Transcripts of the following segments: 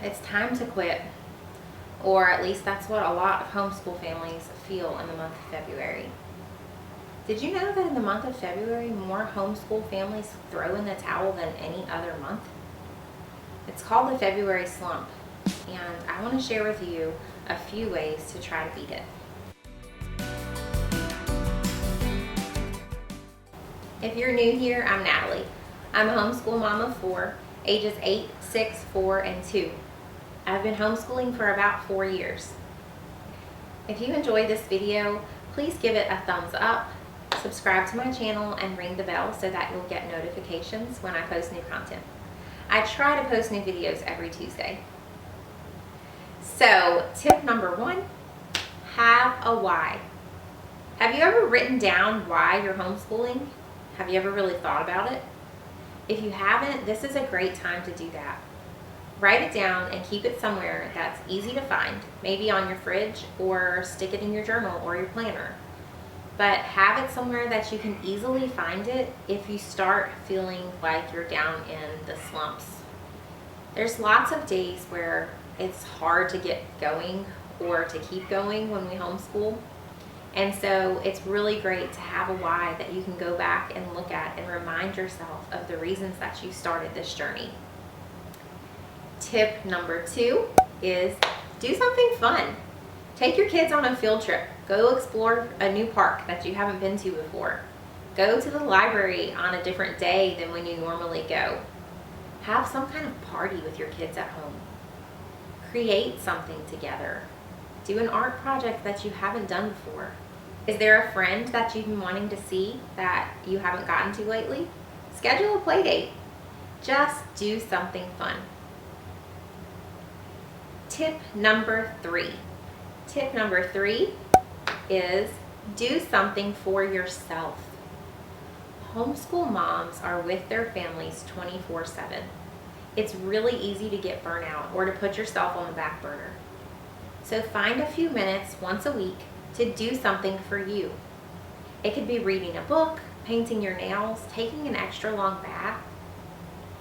It's time to quit. Or at least that's what a lot of homeschool families feel in the month of February. Did you know that in the month of February, more homeschool families throw in the towel than any other month? It's called the February Slump, and I want to share with you a few ways to try to beat it. If you're new here, I'm Natalie. I'm a homeschool mom of 4, ages 8, 6, 4, and 2. I've been homeschooling for about 4 years. If you enjoyed this video, please give it a thumbs up, subscribe to my channel, and ring the bell so that you'll get notifications when I post new content. I try to post new videos every Tuesday. So, tip number 1, have a why. Have you ever written down why you're homeschooling? Have you ever really thought about it? If you haven't, this is a great time to do that. Write it down and keep it somewhere that's easy to find, maybe on your fridge, or stick it in your journal or your planner. But have it somewhere that you can easily find it if you start feeling like you're down in the slumps. There's lots of days where it's hard to get going or to keep going when we homeschool. And so it's really great to have a why that you can go back and look at and remind yourself of the reasons that you started this journey. Tip number 2 is do something fun. Take your kids on a field trip. Go explore a new park that you haven't been to before. Go to the library on a different day than when you normally go. Have some kind of party with your kids at home. Create something together. Do an art project that you haven't done before. Is there a friend that you've been wanting to see that you haven't gotten to lately? Schedule a play date. Just do something fun. Tip number 3. Tip number 3 is do something for yourself. Homeschool moms are with their families 24/7. It's really easy to get burnout or to put yourself on the back burner. So find a few minutes once a week to do something for you. It could be reading a book, painting your nails, taking an extra long bath.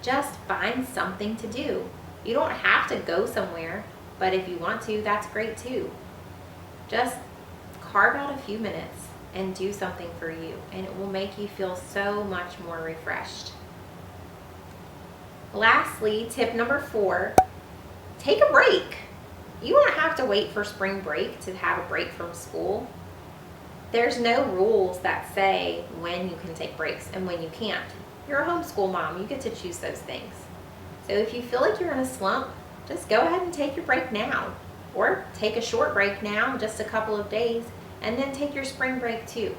Just find something to do. You don't have to go somewhere, but if you want to, that's great too. Just carve out a few minutes and do something for you, and it will make you feel so much more refreshed. Lastly, tip number 4, take a break. You don't have to wait for spring break to have a break from school. There's no rules that say when you can take breaks and when you can't. You're a homeschool mom, you get to choose those things. So if you feel like you're in a slump, just go ahead and take your break now. Or take a short break now, just a couple of days, and then take your spring break too.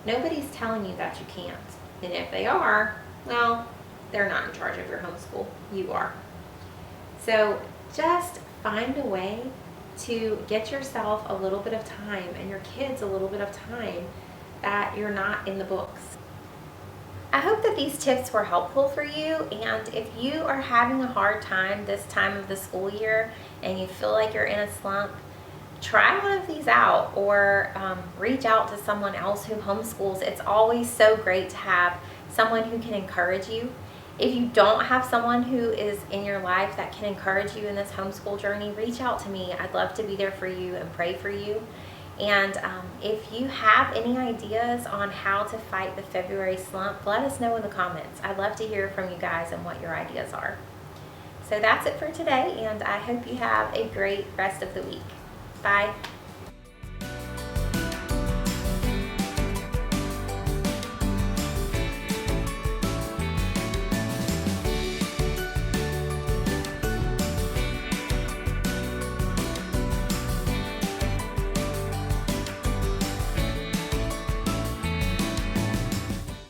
Nobody's telling you that you can't. And if they are, well, they're not in charge of your homeschool. You are. So just find a way to get yourself a little bit of time and your kids a little bit of time that you're not in the books. I hope that these tips were helpful for you, and if you are having a hard time this time of the school year and you feel like you're in a slump, try one of these out or reach out to someone else who homeschools. It's always so great to have someone who can encourage you. If you don't have someone who is in your life that can encourage you in this homeschool journey, reach out to me. I'd love to be there for you and pray for you. And if you have any ideas on how to fight the February slump, let us know in the comments. I'd love to hear from you guys and what your ideas are. So that's it for today, and I hope you have a great rest of the week. Bye.